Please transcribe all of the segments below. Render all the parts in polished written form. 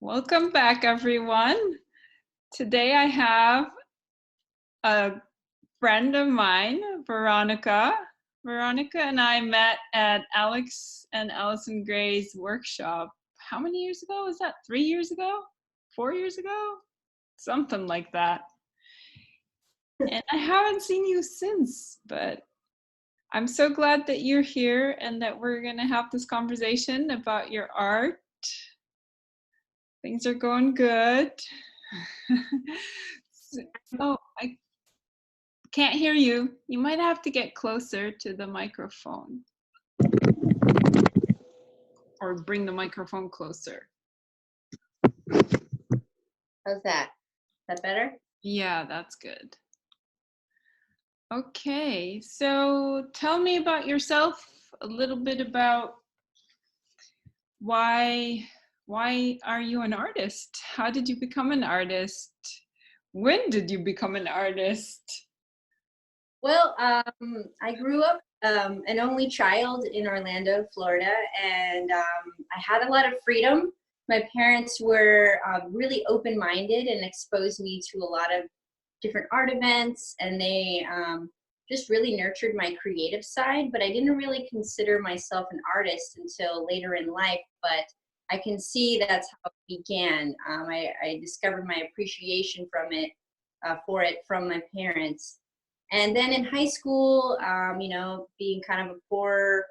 Welcome back, everyone. Today I have a friend of mine, Veronika. Veronika and I met at Alex and Allison Gray's workshop. How many years ago? Was that 3 years ago? 4 years ago? Something like that. And I haven't seen you since, but I'm so glad that you're here and that we're going to have this conversation about your art. Things are going good. Oh, I can't hear you. You might have to get closer to the microphone or bring the microphone closer. How's that? Is that better? Yeah, that's good. Okay, so tell me about yourself, a little bit about why are you an artist? How did you become an artist? When did you become an artist? Well, I grew up an only child in Orlando, Florida, and I had a lot of freedom. My parents were really open-minded and exposed me to a lot of different art events, and they just really nurtured my creative side, but I didn't really consider myself an artist until later in life, but I can see that's how it began. I discovered my appreciation for it from my parents. And then in high school, being kind of a poor,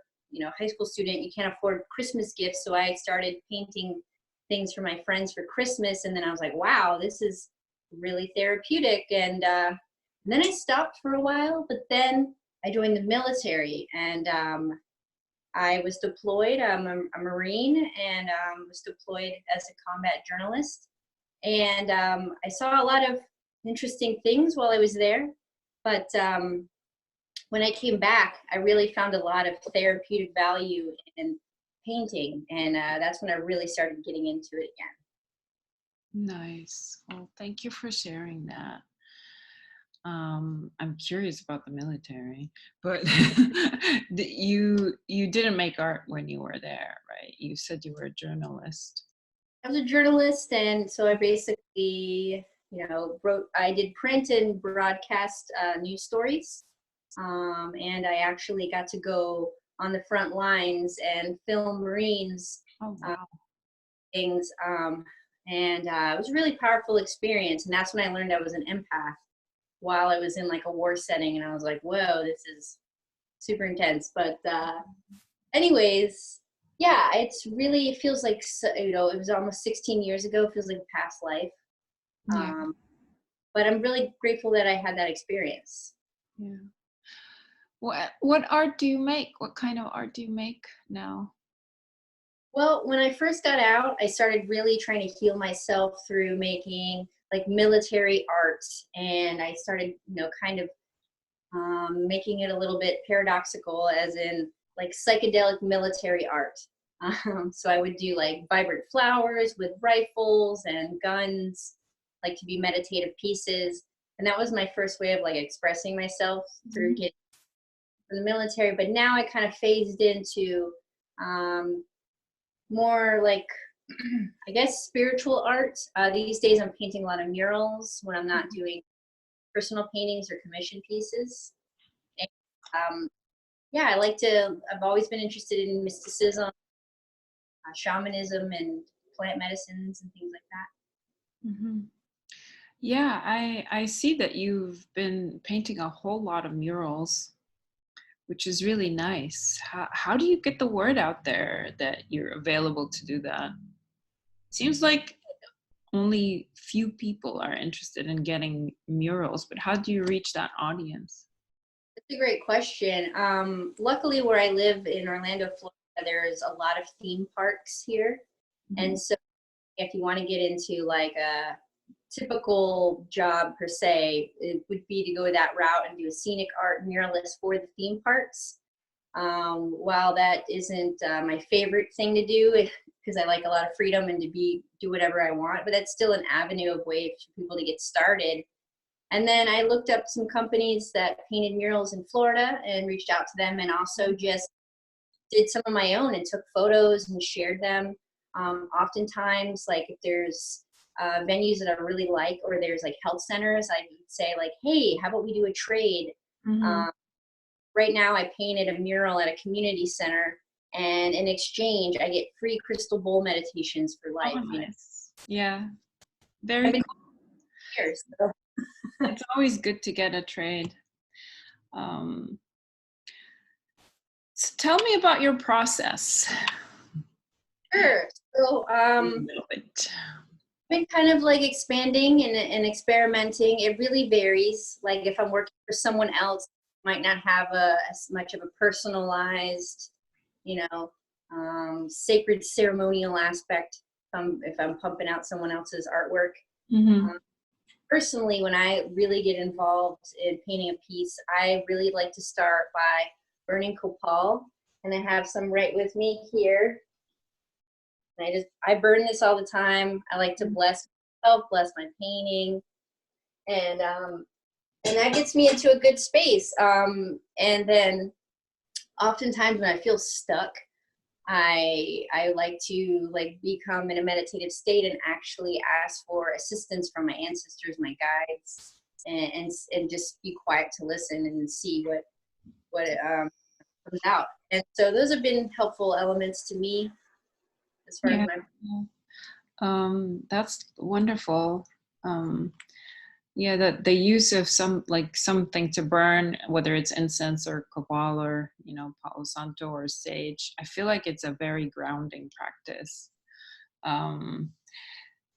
high school student, you can't afford Christmas gifts. So I started painting things for my friends for Christmas. And then I was like, wow, this is really therapeutic. And then I stopped for a while, but then I joined the military and I was deployed. I'm a Marine and was deployed as a combat journalist. And I saw a lot of interesting things while I was there. But when I came back, I really found a lot of therapeutic value in painting. And that's when I really started getting into it again. Nice. Well, thank you for sharing that. I'm curious about the military, but you didn't make art when you were there, right? You said you were a journalist. I was a journalist, and so I basically, I did print and broadcast news stories, and I actually got to go on the front lines and film Marines. Oh, wow. Things, and it was a really powerful experience, and that's when I learned I was an empath while I was in like a war setting, and I was like, whoa, this is super intense. But anyways, yeah, it feels like, it was almost 16 years ago. It feels like a past life. Yeah. But I'm really grateful that I had that experience. Yeah. What art do you make? What kind of art do you make now? Well, when I first got out, I started really trying to heal myself through making like military art, and I started, kind of making it a little bit paradoxical, as in like psychedelic military art. So I would do like vibrant flowers with rifles and guns, like to be meditative pieces. And that was my first way of like expressing myself through getting from the military. But now I kind of phased into more like, I guess, spiritual art. These days I'm painting a lot of murals when I'm not doing personal paintings or commission pieces. And, yeah, I've always been interested in mysticism, shamanism, and plant medicines and things like that. Mm-hmm. Yeah, I see that you've been painting a whole lot of murals, which is really nice. How do you get the word out there that you're available to do that? Seems like only few people are interested in getting murals, but how do you reach that audience? That's a great question. Luckily, where I live in Orlando, Florida, there's a lot of theme parks here. Mm-hmm. And so if you want to get into like a typical job per se, it would be to go that route and do a scenic art muralist for the theme parks. While that isn't my favorite thing to do, because I like a lot of freedom and to do whatever I want, but that's still an avenue of way for people to get started. And then I looked up some companies that painted murals in Florida and reached out to them, and also just did some of my own and took photos and shared them. Oftentimes, like if there's venues that I really like, or there's like health centers, I would say like, hey, how about we do a trade? Mm-hmm. Right now I painted a mural at a community center, and in exchange I get free crystal bowl meditations for Oh, life. nice. Yeah, I've very been cool. here, so. It's always good to get a trade. Um, so tell me about your process. Sure. So A little bit. been kind of like expanding and experimenting. It really varies. Like if I'm working for someone else, might not have as much of a personalized, you know, sacred ceremonial aspect. If I'm pumping out someone else's artwork. Mm-hmm. Um, Personally, when I really get involved in painting a piece, I really like to start by burning copal, and I have some right with me here. And I burn this all the time. I like to bless myself, bless my painting, and that gets me into a good space. And then oftentimes when I feel stuck, I like to like become in a meditative state and actually ask for assistance from my ancestors, my guides, and just be quiet to listen and see what comes out. And so those have been helpful elements to me as far as Yeah. my. That's wonderful. Um, yeah, the use of something to burn, whether it's incense or copal or Palo Santo or sage, I feel like it's a very grounding practice. Um,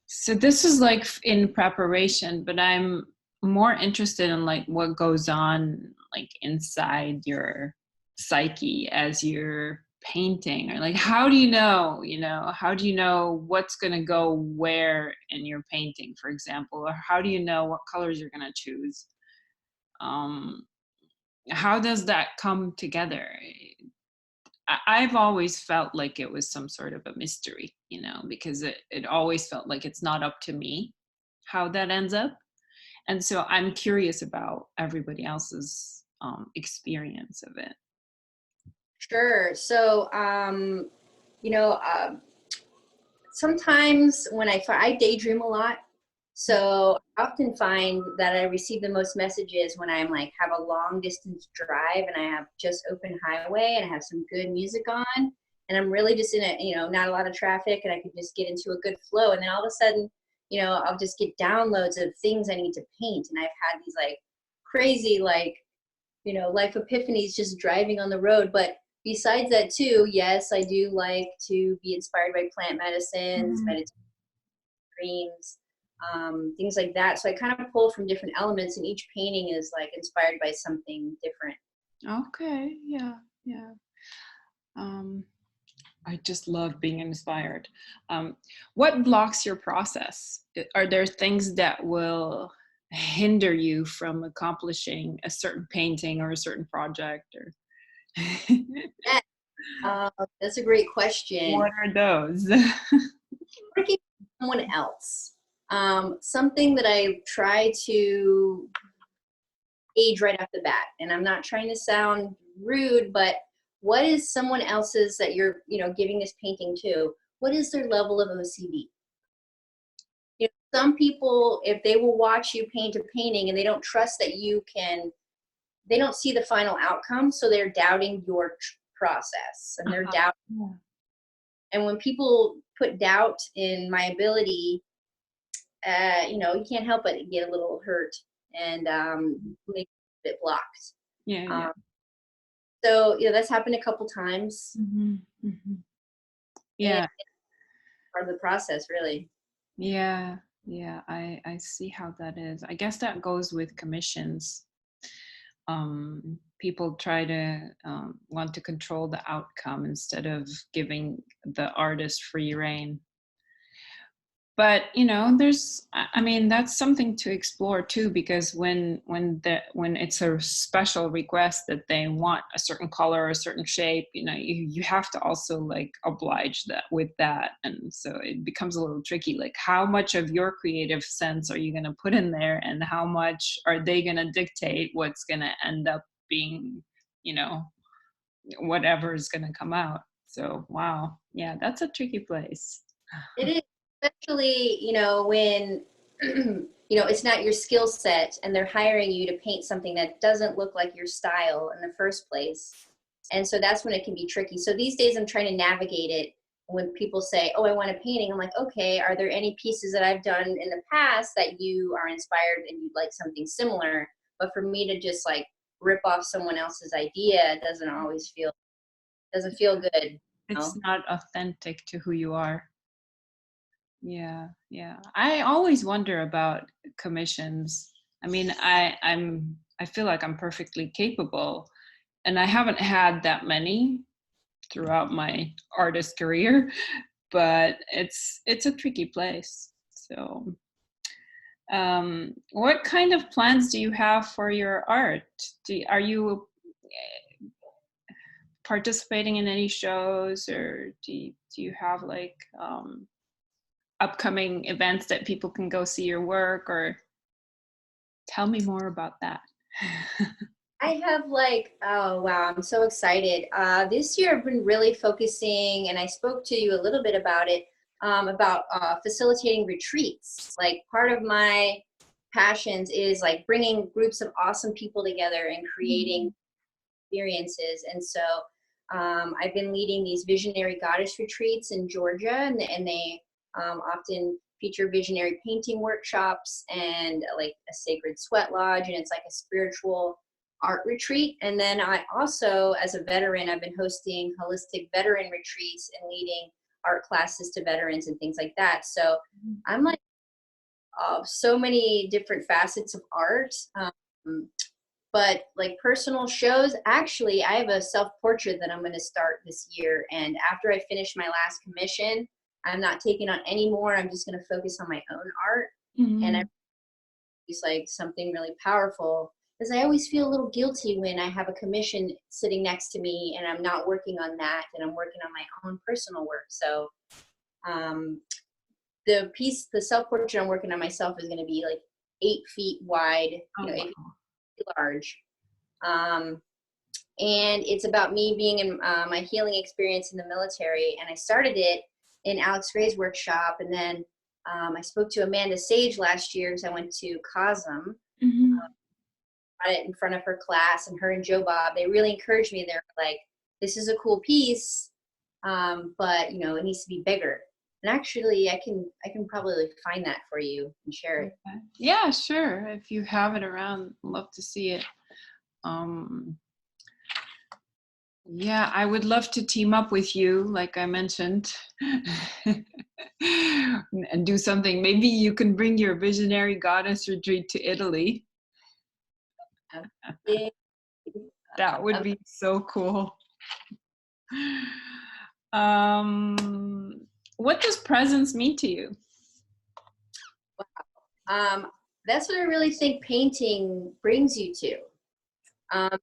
so this is like in preparation, but I'm more interested in like what goes on like inside your psyche as you're painting, or like how do how do you know what's going to go where in your painting, for example, or how do you know what colors you're going to choose? um how does that come together? I've always felt like it was some sort of a mystery, because it always felt like it's not up to me how that ends up. And so I'm curious about everybody else's experience of it. Sure. So, sometimes when I daydream a lot, so I often find that I receive the most messages when I'm like have a long distance drive and I have just open highway and I have some good music on, and I'm really just in not a lot of traffic, and I can just get into a good flow, and then all of a sudden, I'll just get downloads of things I need to paint, and I've had these like crazy like life epiphanies just driving on the road. But besides that too, yes, I do like to be inspired by plant medicines, Mhm. meditation, dreams, things like that. So I kind of pull from different elements, and each painting is like inspired by something different. Okay, yeah, yeah. Um, I just love being inspired. Um, what blocks your process? Are there things that will hinder you from accomplishing a certain painting or a certain project? Or Yeah, that's a great question. what are those? Working with someone else, something that I try to age right off the bat, and I'm not trying to sound rude, but what is someone else's that you're giving this painting to, what is their level of OCD? Some people, if they will watch you paint a painting and they don't trust that they don't see the final outcome, so they're doubting your process, and they're doubting. Yeah. And when people put doubt in my ability, you can't help but get a little hurt, and make a bit blocked. Yeah, yeah. Um, so that's happened a couple times. Hmm. Hmm. And Yeah, part of the process, really. yeah, yeah. I see how that is. I guess that goes with commissions. People try to want to control the outcome instead of giving the artist free reign. But there's, I mean, that's something to explore too, because when it's a special request that they want a certain color or a certain shape, you have to also like oblige that with that. And so it becomes a little tricky, like how much of your creative sense are you going to put in there, and how much are they going to dictate what's going to end up being, you know whatever is going to come out. So wow, yeah, that's a tricky place. It is, especially, when, it's not your skill set and they're hiring you to paint something that doesn't look like your style in the first place. And so that's when it can be tricky. So these days I'm trying to navigate it. When people say, oh, I want a painting, I'm like, okay, are there any pieces that I've done in the past that you are inspired and you'd like something similar? But for me to just like rip off someone else's idea doesn't feel good. It's not authentic to who you are. Yeah, yeah. I always wonder about commissions. I mean, I feel like I'm perfectly capable, and I haven't had that many throughout my artist career, but it's a tricky place. So, what kind of plans do you have for your art? Are you participating in any shows, or do you have like upcoming events that people can go see your work, or tell me more about that? I have oh wow, I'm so excited. This year I've been really focusing, and I spoke to you a little bit about it, about facilitating retreats. Like part of my passions is like bringing groups of awesome people together and creating experiences. And so I've been leading these visionary goddess retreats in Georgia, and they often feature visionary painting workshops and like a sacred sweat lodge, and it's like a spiritual art retreat. And then I also, as a veteran, I've been hosting holistic veteran retreats and leading art classes to veterans and things like that. So I'm like so many different facets of art. But like personal shows, actually, I have a self-portrait that I'm going to start this year. And after I finish my last commission, I'm not taking on any more. I'm just going to focus on my own art. And it's like something really powerful, because I always feel a little guilty when I have a commission sitting next to me and I'm not working on that, and I'm working on my own personal work. So the self-portrait I'm working on myself is going to be like 8 feet wide, 8 feet large. And it's about me being in my healing experience in the military. And I started it in Alex Gray's workshop. And then I spoke to Amanda Sage last year because I went to COSM. Got it in front of her class, and her and Joe Bob, they really encouraged me. They're like, this is a cool piece, but it needs to be bigger. And actually, I can probably find that for you and share it. Yeah, sure. If you have it around, love to see it. Yeah, I would love to team up with you, like I mentioned, and do something. Maybe you can bring your visionary goddess retreat to Italy. That would be so cool. What does presence mean to you? That's what I really think painting brings you to,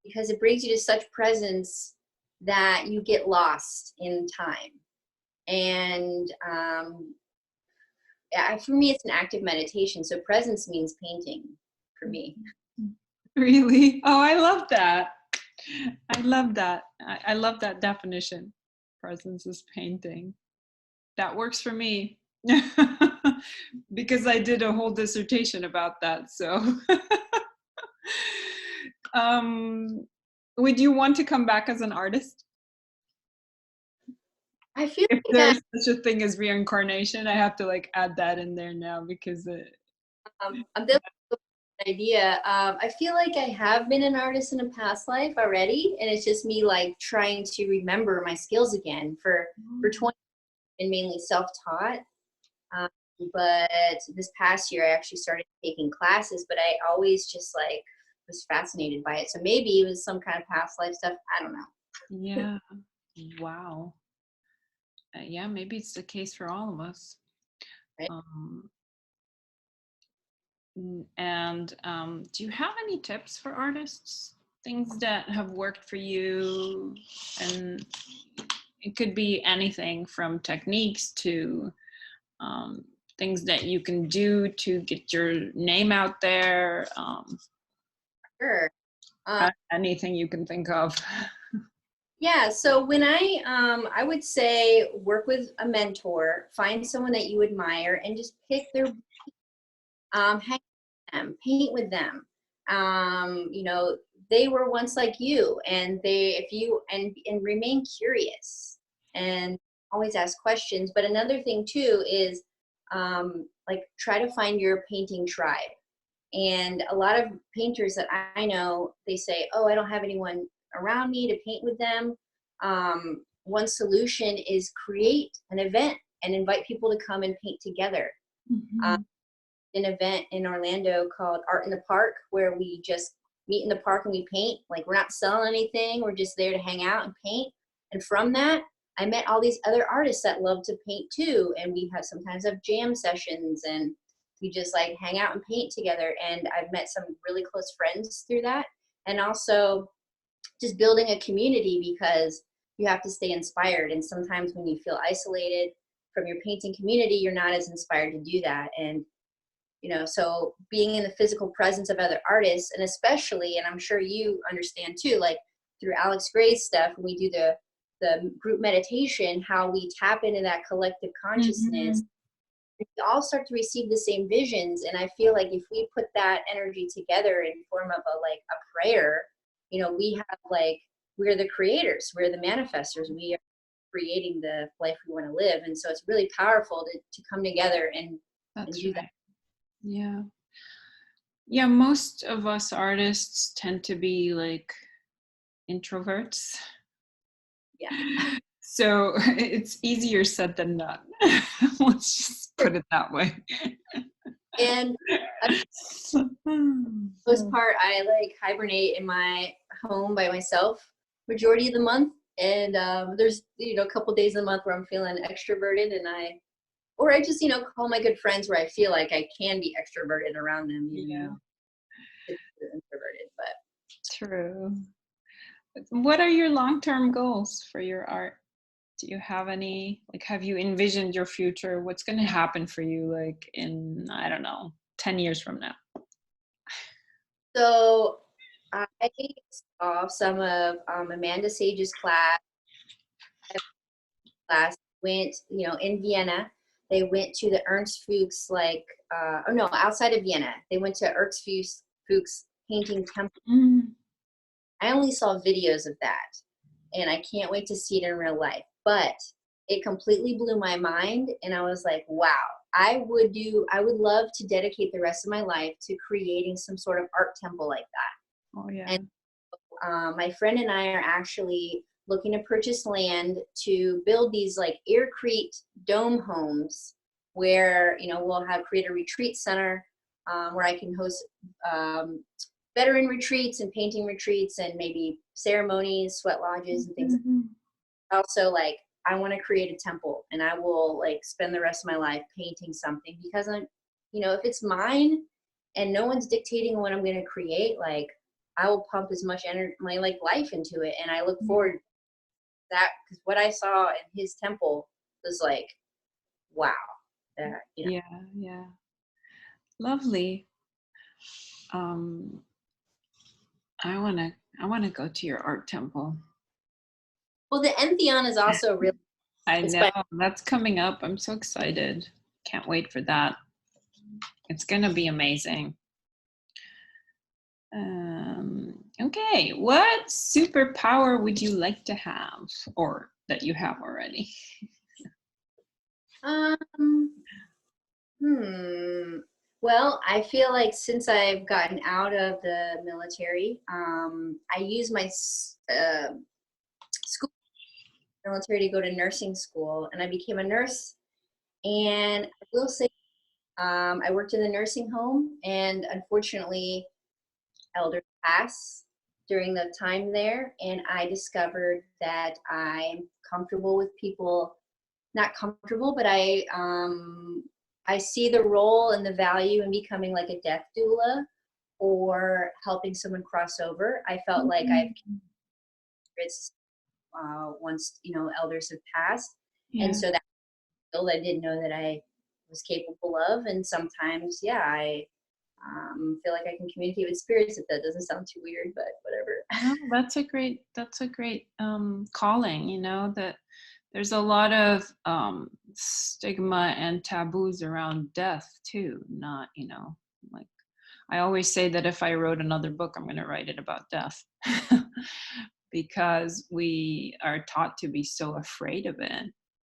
because it brings you to such presence that you get lost in time. And for me, it's an active meditation. So presence means painting for me. Really? Oh, I love that. I love that. I love that definition. Presence is painting. That works for me. Because I did a whole dissertation about that. So would you want to come back as an artist? I feel if like there's such a thing as reincarnation, I have to like add that in there now, because I'm definitely an idea. I feel like I have been an artist in a past life already, and it's just me like trying to remember my skills again. For 20, I've been mainly self-taught, but this past year I actually started taking classes, but I always just like was fascinated by it. So maybe it was some kind of past life stuff. I don't know. Yeah. Wow. Yeah, maybe it's the case for all of us. Right. And do you have any tips for artists? Things that have worked for you? And it could be anything from techniques to things that you can do to get your name out there. Sure. Anything you can think of. Yeah, so when I would say work with a mentor, find someone that you admire, and just pick their hang with them, paint with them. You know, they were once like you, and they if you and remain curious and always ask questions. But another thing too is like try to find your painting tribe. And a lot of painters that I know, they say, "Oh, I don't have anyone around me to paint with them." One solution is create an event and invite people to come and paint together. Um, Mhm. an event in Orlando called Art in the Park, where we just meet in the park and we paint. Like, we're not selling anything, we're just there to hang out and paint. And from that, I met all these other artists that love to paint too. And we have sometimes have jam sessions, and we just like hang out and paint together. And I've met some really close friends through that. And also just building a community, because you have to stay inspired. And sometimes when you feel isolated from your painting community, you're not as inspired to do that. And so being in the physical presence of other artists, and especially, and I'm sure you understand too, like through Alex Gray's stuff, when we do the group meditation, how we tap into that collective consciousness, Mhm. we all start to receive the same visions. And I feel like if we put that energy together in form of a prayer, we have like, we're the creators, we're the manifestors, we are creating the life we want to live. And so it's really powerful to come together and That's do that. right. Yeah. Yeah, most of us artists tend to be like introverts. Yeah. So it's easier said than done. Let's just put it that way. And most part, I like hibernate in my home by myself majority of the month. And there's a couple days a month where I'm feeling extroverted, and I just call my good friends where I feel like I can be extroverted around them, even Yeah, though it's introverted. But true. What are your long-term goals for your art? Do you have any, like, have you envisioned your future? What's going to happen for you, like, in, I don't know, 10 years from now? so I saw some of Amanda Sage's class, went, in Vienna. They went to the Ernst Fuchs, like, oh no, outside of Vienna. They went to Fuchs painting temple. Mm. I only saw videos of that, and I can't wait to see it in real life. But it completely blew my mind, and I was like, wow, I would love to dedicate the rest of my life to creating some sort of art temple like Oh, that. yeah. And my friend and I are actually looking to purchase land to build these like aircrete dome homes, where we'll have create a retreat center, where I can host um, veteran retreats and painting retreats, and maybe ceremonies, sweat lodges, and things. Mhm. Also, like, I want to create a temple, and I will like spend the rest of my life painting something, because if it's mine and no one's dictating what I'm going to create, like, I will pump as much energy, my like life into it. And I look forward to that, because what I saw in his temple was like, wow, that. Yeah, yeah. Lovely. Um, I wanna go to your art temple. Well, the Entheon is also really, I it's know by that's coming up. I'm so excited. Can't wait for that. It's gonna be amazing. Okay, what superpower would you like to have, or that you have already? um well, I feel like since I've gotten out of the military, I use my school military to go to nursing school, and I became a nurse. And I will say, I worked in the nursing home, and unfortunately, elders pass during the time there. And I discovered that I'm comfortable with people, not comfortable, but I see the role and the value in becoming like a death doula, or helping someone cross over. I felt like I've Mhm. experienced once elders have passed, and Yeah. so that skill I didn't know that I was capable of. And sometimes, yeah, feel like I can communicate with spirits. If that doesn't sound too weird, but whatever. No, that's a great calling, you know, that there's a lot of stigma and taboos around death too. Not, you know, like I always say that if I wrote another book, I'm going to write it about death because we are taught to be so afraid of it.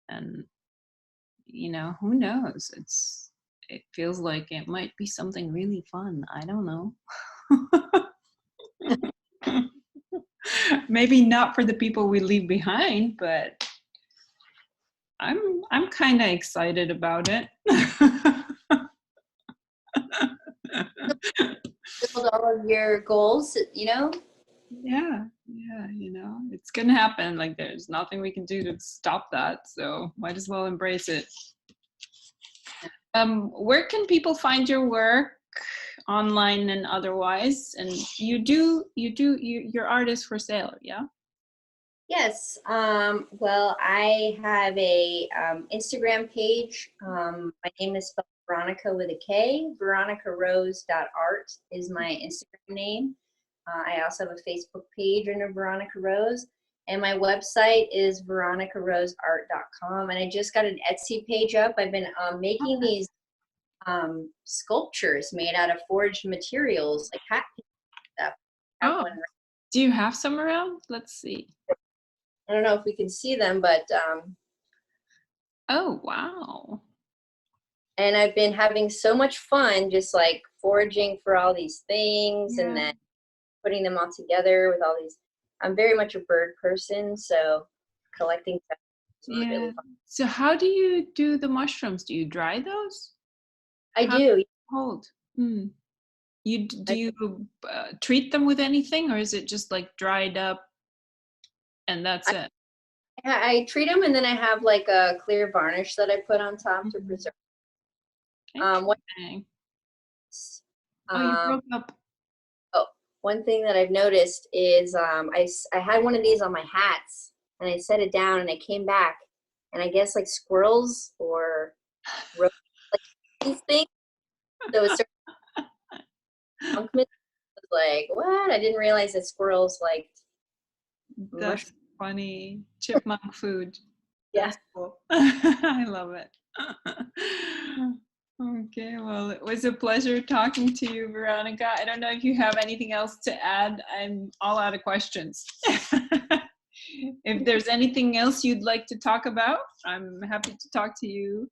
And, you know, who knows? It feels like it might be something really fun. I don't know. Maybe not for the people we leave behind, but I'm kind of excited about it. Build all of your goals, you know? Yeah, you know, it's gonna happen. Like there's nothing we can do to stop that, so might as well embrace it. Where can people find your work online and otherwise? And your art is for sale, yeah? Yes. Well, I have a Instagram page. My name is spelled Veronika with a K. VeronikaRose.art is my Instagram name. I also have a Facebook page under Veronika Rose. And my website is veronikaroseart.com. And I just got an Etsy page up. I've been making these sculptures made out of forged materials, like hat pins and stuff. I have Oh, one right. do you have some around? Let's see. I don't know if we can see them, but Oh, wow. and I've been having so much fun just like foraging for all these things and then putting them all together with all these. I'm very much a bird person, so collecting stuff is really, really fun. So how do you do the mushrooms? Do you dry those? I How do. hold? Do you treat them with anything, or is it just like dried up and that's it? I treat them, and then I have like a clear varnish that I put on top to preserve. Interesting. You broke up. One thing that I've noticed is I had one of these on my hats, and I set it down, and I came back, and I guess like squirrels or like these things. So it's was like, what? I didn't realize that squirrels liked That's funny. Chipmunk food. Yeah. That's cool. I love it. Okay, well, it was a pleasure talking to you, Veronika. I don't know if you have anything else to add. I'm all out of questions. If there's anything else you'd like to talk about, I'm happy to talk to you.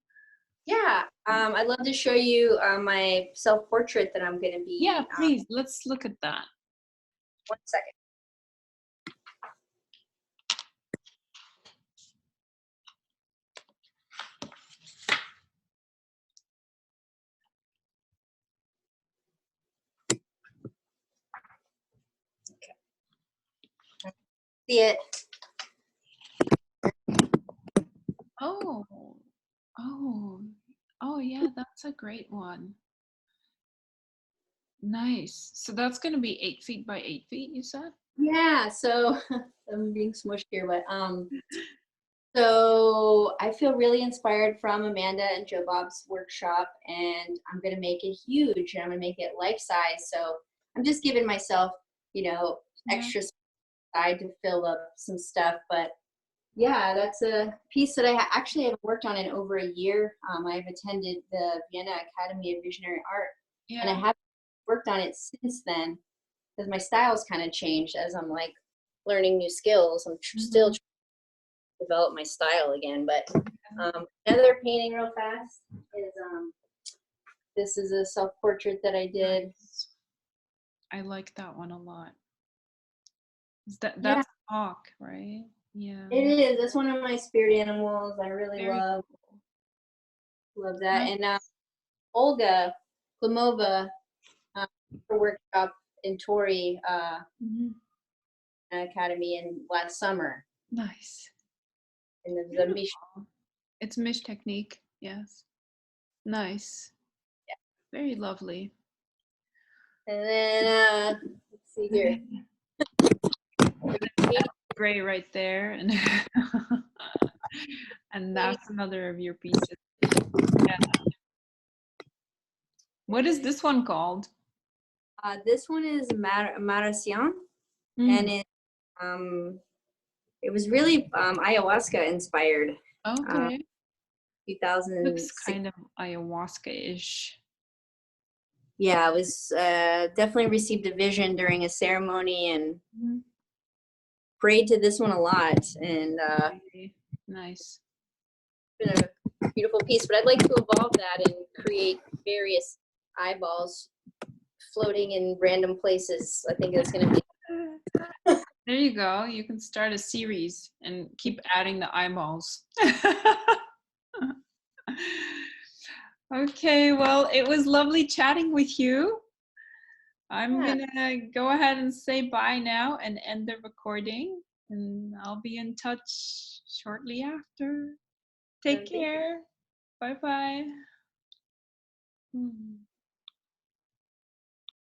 Yeah, I'd love to show you my self-portrait that I'm going to be. Yeah, please, let's look at that. 1 second. Okay. See it? Oh, yeah, that's a great one. Nice. So that's going to be 8 feet by 8 feet, you said? Yeah, so I'm being smushed here, but so I feel really inspired from Amanda and Joe Bob's workshop, and I'm gonna make it huge, and I'm gonna make it life size. So I'm just giving myself, extra side to fill up some stuff. But yeah, that's a piece that I actually haven't worked on in over a year. I've attended the Vienna Academy of Visionary Art, and I haven't worked on it since then because my style's kind of changed as I'm like learning new skills. I'm still trying to develop my style again. But another painting real fast is this is a self-portrait that I did. I like that one a lot. That's a hawk, right? Yeah. It is. That's one of my spirit animals. I really love that. And Olga Klimova, her workshop in Tori Academy in last summer. Nice. And the Mish. It's Mish technique. Yes. Nice. Yeah. Very lovely. And then let's see here. Gray right there, and and that's another of your pieces. Yeah. What is this one called? This one is Marasian, and it was really ayahuasca inspired. Okay. 2006. Looks kind of ayahuasca-ish. Yeah, it was definitely received a vision during a ceremony and prayed to this one a lot. And nice. It's been a beautiful piece, but I'd like to evolve that and create various eyeballs floating in random places. I think it's going to be. There you go. You can start a series and keep adding the eyeballs. Okay, well, it was lovely chatting with you. I'm gonna go ahead and say bye now and end the recording, and I'll be in touch shortly after. Take care. Bye-bye.